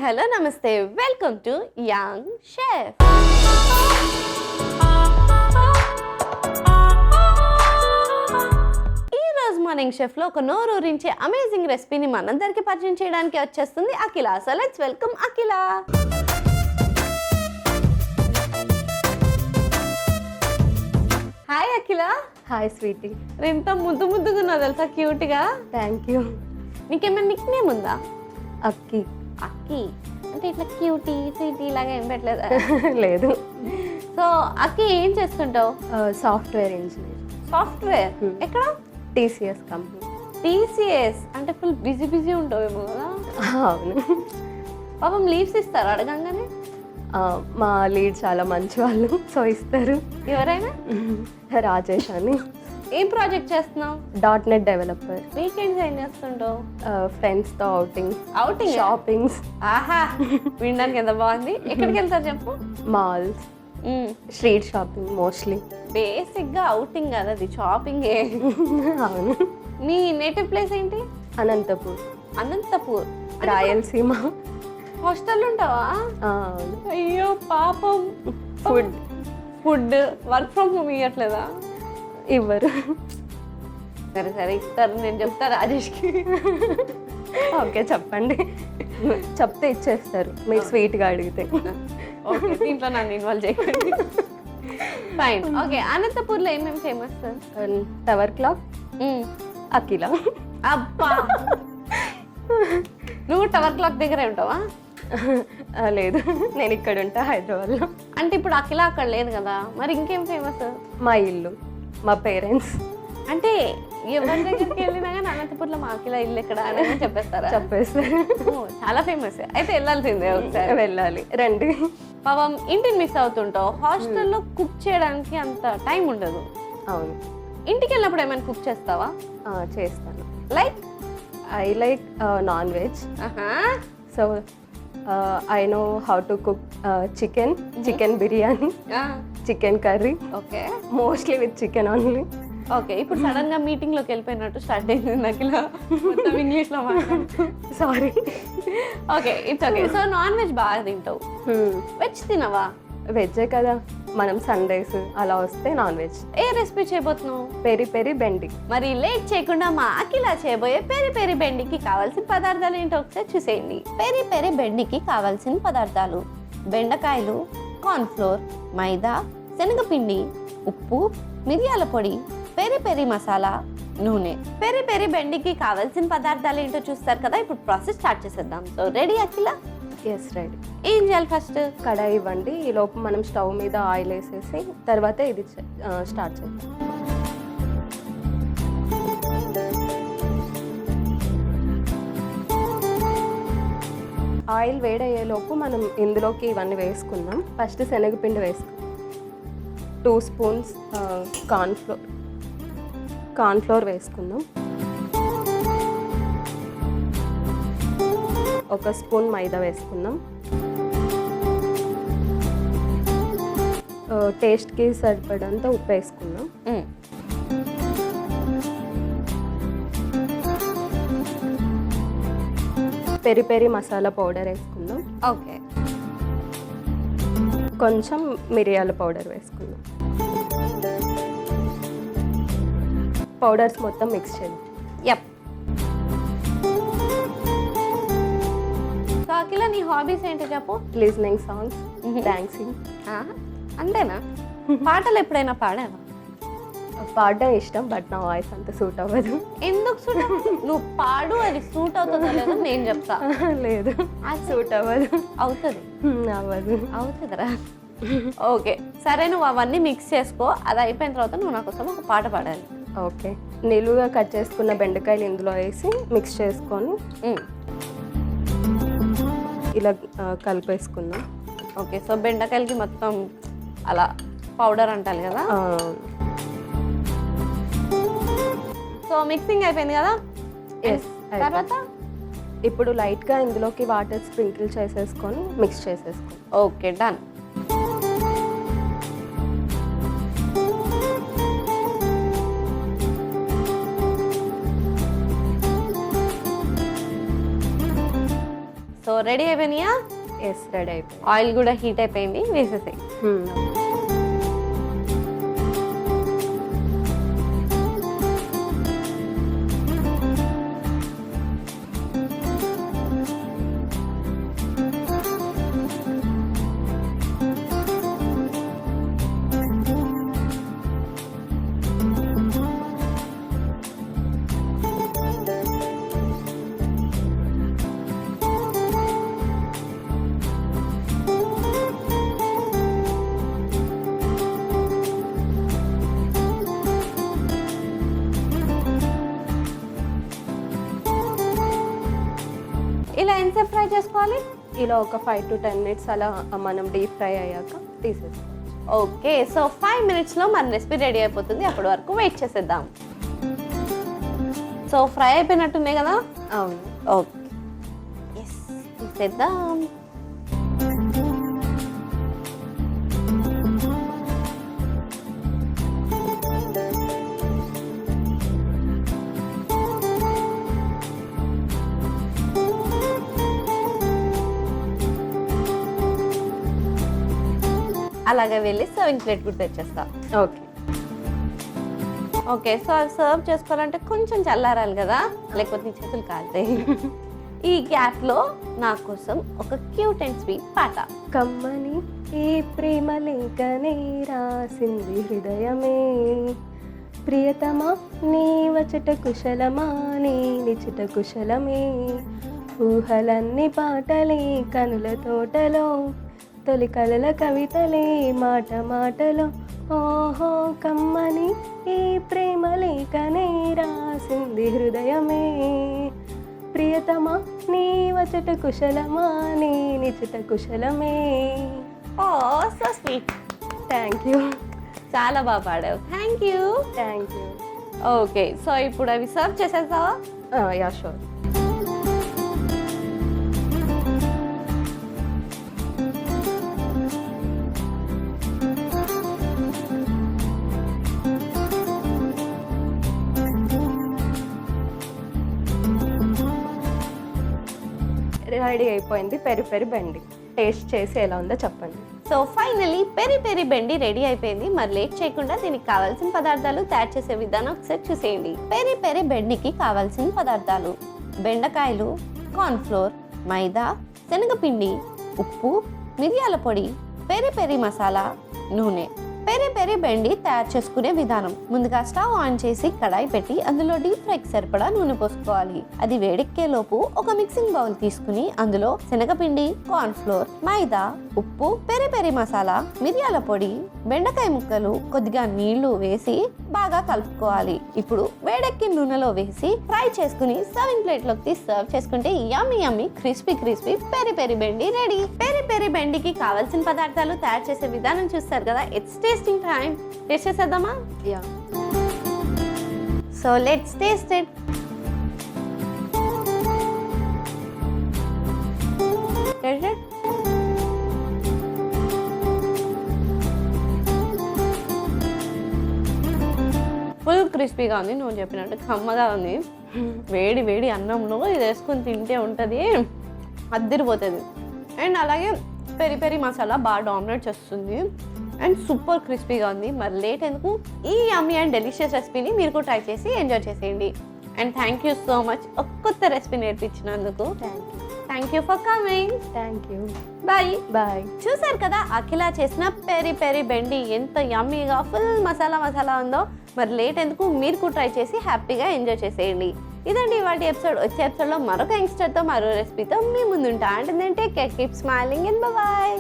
Hello నమస్తే, welcome to Young Chef. ఈరోజు morning షెఫ్లో ఒక నోరూరించే అమేజింగ్ రెసిపీని మనందరికీ పరిచయం చేయడానికి వచ్చేస్తుంది Akhila. So let's welcome Akhila. Hi Akhila. Hi sweetie. ఎంత ముద్దుగా ఉన్నావు తెలుసా, క్యూట్గా. Thank you. నీకేమైనా నిక్ నేమ్ ఉందా? అక్కి. అక్కి అంటే ఇట్లా క్యూటీ స్వీటీ ఇలాగా ఏం పెట్టలేదా? లేదు. సో అక్కి ఏం చేస్తుంటావు? Software engineer. సాఫ్ట్వేర్ ఎక్కడ? TCS company. టీసీఎస్ అంటే ఫుల్ బిజీ ఉంటావేమో కదా. అవును. పాపం లీవ్స్ ఇస్తారు అడగంగానే? మా లీడ్ చాలా మంచి వాళ్ళు, సో ఇస్తారు. ఎవరైనా? రాజేష్ అని. ఏం ప్రాజెక్ట్ చేస్తున్నావు? .NET developer. వీకెండ్స్ ఏం చేస్తుంటావు? ఫ్రెండ్స్తో అవుటింగ్, షాపింగ్స్. ఆహా, వినడానికి ఎంత బాగుంది. ఎక్కడికి వెళ్తారు చెప్పు? Malls, street shopping mostly. బేసిక్గా అవుటింగ్ కదా అది, షాపింగ్. అవును. నీ నేటివ్ ప్లేస్ ఏంటి? అనంతపూర్. అనంతపూర్, రాయలసీమ. హాస్టల్ ఉంటావా? అవును. అయ్యో పాపం. ఫుడ్ వర్క్ ఫ్రమ్ హోమ్ ఇవ్వట్లేదా? ఇవ్వరు. సరే ఇస్తారు, నేను చెప్తా రాజేష్కి. ఓకే చెప్పండి, చెప్తే ఇచ్చేస్తారు మీరు స్వీట్గా అడిగితే. ఓకే, దీంట్లో నన్ను ఇన్వాల్వ్ చేయకండి. ఫైన్. ఓకే, అనంతపూర్లో ఏమేమి ఫేమస్? టవర్ క్లాక్, అఖిల. అబ్బా, నువ్వు టవర్ క్లాక్ దగ్గరే ఉంటావా? లేదు, నేను ఇక్కడ ఉంటా హైదరాబాద్లో. అంటే ఇప్పుడు అఖిల అక్కడ లేదు కదా, మరి ఇంకేం ఫేమస్? మా ఇల్లు, మా పేరెంట్స్. అంటే ఎవరి దగ్గరికి వెళ్ళినా కానీ అనంతపూర్లో మా అఖిల ఇల్లు ఎక్కడ అని చెప్పేస్తారు. చాలా ఫేమస్. అయితే వెళ్ళాల్సిందే, ఒకసారి వెళ్ళాలి, రండి. పాపం ఇంటిని మిస్ అవుతుంటావు. హాస్టల్లో కుక్ చేయడానికి అంత టైం ఉండదు. అవును. ఇంటికి వెళ్ళినప్పుడు ఏమైనా కుక్ చేస్తావా? చేస్తాను. Like I like non veg. So I know how to cook chicken biryani, chicken curry. Okay, mostly with chicken only. Okay, ఇప్పుడు సడన్ గా మీటింగ్ లోకి వెళ్ళిపోయినట్టు స్టార్ట్ అయింది అఖిల, మొత్తం ఇంగ్లీష్ లో sorry. Okay, it's okay. So non veg బాగా తింటావు, veg తినవా? వెజ్జే కదా, మనం సండేస్ అలా వస్తే నాన్ వెజ్. ఏ రెసిపీ చేయబోతున్నావు? Peri peri bhindi. మరి లేట్ చేయకుండా మా అఖిల చేయబోయే పెరి పెరి బెండికి కావాల్సిన పదార్థాలు ఏంటో ఒకసారి చూసేయండి. పెరి పెరి బెండికి కావాల్సిన పదార్థాలు: బెండకాయలు, కార్న్ఫ్లోర్, మైదా, శనగపిండి, ఉప్పు, మిరియాల పొడి, పెరి పెరి మసాలా, నూనె. పెరి పెరి బెండికి కావాల్సిన పదార్థాలు ఏంటో చూస్తారు కదా, ఇప్పుడు ప్రాసెస్ స్టార్ట్ చేసేద్దాం. So ready Akhila? Yes, ready. ఏం చేయాలి? ఫస్ట్ కడాయి ఇవ్వండి, ఈ లోపు మనం స్టవ్ మీద ఆయిల్ వేసేసి తర్వాత ఇది స్టార్ట్ చేద్దాం. ఆయిల్ వేడయ్యేలోపు మనం ఇందులోకి ఇవన్నీ వేసుకుందాం. ఫస్ట్ శనగపిండి వేసుకుందాం. 2 స్పూన్స్ కార్న్ఫ్లోర్ వేసుకుందాం. 1 స్పూన్ మైదా వేసుకుందాం. టేస్ట్కి సరిపడంత ఉప్పు వేసుకుందాం. పెరి పెరి మసాలా పౌడర్ వేసుకుందాం. ఓకే, కొంచెం మిరియాల పౌడర్ వేసుకుందాం. పౌడర్స్ మొత్తం మిక్స్ చేద్దాం. యప్. సో అఖిల, నీ హాబీస్ ఏంటో చెప్పు. Listening songs, dancing. అంతేనా? పాటలు ఎప్పుడైనా పాడావా? పాడడం ఇష్టం, బట్ నా వాయిస్ అంత సూట్ అవ్వదు. ఎందుకు సూట్ అవ్వదు? నువ్వు పాడు, అది సూట్ అవుతుందో లేదో నేను చెప్తా. లేదు, అది సూట్ అవ్వదు. అవుతుంది. అవ్వదు. అవుతుందిరా. ఓకే సరే, నువ్వు అవన్నీ మిక్స్ చేసుకో. అది అయిపోయిన తర్వాత నువ్వు నా కోసం ఒక పాట పాడాలి. ఓకే, నిలువుగా కట్ చేసుకున్న బెండకాయలు ఇందులో వేసి మిక్స్ చేసుకొని ఇలా కలిపేసుకుందాం. ఓకే, సో బెండకాయలకి మొత్తం అలా పౌడర్ అంటారు కదా. సో మిక్సింగ్ అయిపోయింది కదా. తర్వాత ఇప్పుడు లైట్గా ఇందులోకి వాటర్ స్ప్రింకిల్ చేసేసుకొని మిక్స్ చేసేసుకోండి. Okay, done. సో రెడీ అయిపోయినాయా? ఎస్, రెడీ అయిపోయింది. ఆయిల్ కూడా హీట్ అయిపోయింది, వేసేసాయి. ఇలా ఎంతసేపు ఫ్రై చేసుకోవాలి? ఇలా ఒక 5 to 10 minutes అలా మనం డీప్ ఫ్రై అయ్యాక తీసేసుకోవచ్చు. ఓకే, సో 5 minutesలో మన రెసిపీ రెడీ అయిపోతుంది. అప్పటి వరకు వెయిట్ చేసేద్దాం. సో ఫ్రై అయిపోయినట్టున్నాయి కదా? అవును. ఓకే, ఎస్, తీసేద్దాం. అలాగే వెళ్ళి సర్వింగ్ ప్లేట్ కూడా తెచ్చేస్తా. ఓకే. ఓకే, సో అవి సర్వ్ చేసుకోవాలంటే కొంచెం చల్లారాలి కదా, లేకపోతే నీ చేతులు కాలుతాయి. ఈ గ్యాప్లో నా కోసం ఒక క్యూట్ అండ్ స్వీట్ పాట. కమ్మని ఈ ప్రేమ లేఖనే రాసింది హృదయమే, ప్రియతమా నీ వచట కుశలమా నీ నిచిట కుశలమే, ఊహలన్నీ పాటలే కనుల తోటలో, తొలి కలల కవితలే మాట మాటలో, ఓహో కమ్మని ఈ ప్రేమ లేఖనే రాసింది హృదయమే, ప్రియతమా నీ వచట కుశలమా నీ నిచిత కుశలమే. Oh so sweet. Thank you. చాలా బాగా పాడావు. Thank you. Thank you. Okay, so ఇప్పుడు అవి సర్వ్ చేసేస్తావా? Yeah sure. రెడీ అయిపోయింది పెరి పెరి బెండి. టేస్ట్ చేసి ఎలా ఉందో చెప్పండి. So finally peri peri bhindi ready అయిపోయింది. మరి లేట్ చేయకుండా దీనికి కావాల్సిన పదార్థాలు తయారు చేసే విధానం ఒకసారి చూసేయండి. పెరి పెరి బెండికి కావాల్సిన పదార్థాలు: బెండకాయలు, కార్న్ఫ్లోర్, మైదా, శనగపిండి, ఉప్పు, మిరియాల పొడి, పెరి పెరి మసాలా, నూనె. పెరి పెరి బెండి తయారు చేసుకునే విధానం: ముందుగా స్టవ్ ఆన్ చేసి కడాయి పెట్టి అందులో డీప్ ఫ్రైకి సరిపడా నూనె పోసుకోవాలి. అది వేడెక్కే లోపు ఒక మిక్సింగ్ బౌల్ తీసుకుని అందులో శనగపిండి, కార్న్ఫ్లోర్, మైదా, ఉప్పు, పెరి పెరి మసాలా, మిరియాల పొడి, బెండకాయ ముక్కలు, కొద్దిగా నీళ్లు వేసి బాగా కలుపుకోవాలి. ఇప్పుడు వేడెక్కి నూనెలో వేసి ఫ్రై చేసుకుని సర్వింగ్ ప్లేట్ లోకి సర్వ్ చేసుకుంటే yummy yummy crispy crispy peri peri bhindi ready. Peri peri బెండికి కావాల్సిన పదార్థాలు తయారు చేసే విధానం చూస్తారు కదా. It's tasting time. టేస్ట్ చేసేద్దామా? Yeah. So let's taste it. Full క్రిస్పీగా ఉంది, నువ్వు చెప్పినట్టు కమ్మగా ఉంది. వేడి వేడి అన్నంలో ఇది వేసుకొని తింటే ఉంటుంది, అద్దిరిపోతుంది. అండ్ అలాగే పెరి పెరి మసాలా బాగా డామినేట్ చేస్తుంది అండ్ సూపర్ క్రిస్పీగా ఉంది. మరి లేట్ ఎందుకు, ఈ యమ్మీ అండ్ డెలిషియస్ రెసిపీని మీరు కూడా ట్రై చేసి ఎంజాయ్ చేసేయండి. And thank you so much ఒక కొత్త రెసిపీ నేర్పించినందుకు. Thank you for coming. Thank you. Bye bye. చూసారు కదా అఖిల చేసిన పెరి పెరి బెండి ఎంత యమ్మీగా ఫుల్ మసాలా మసాలా ఉందో. మరి లేట్ ఎందుకు, మీరు కూడా ట్రై చేసి హ్యాపీగా ఎంజాయ్ చేసేయండి. ఇదండి వాటి ఎపిసోడ్. వచ్చే ఎపిసోడ్లో మరొక యంగ్స్టర్తో మరో రెసిపీతో మీ ముందుంటా. అంటే take care, keep smiling and bye.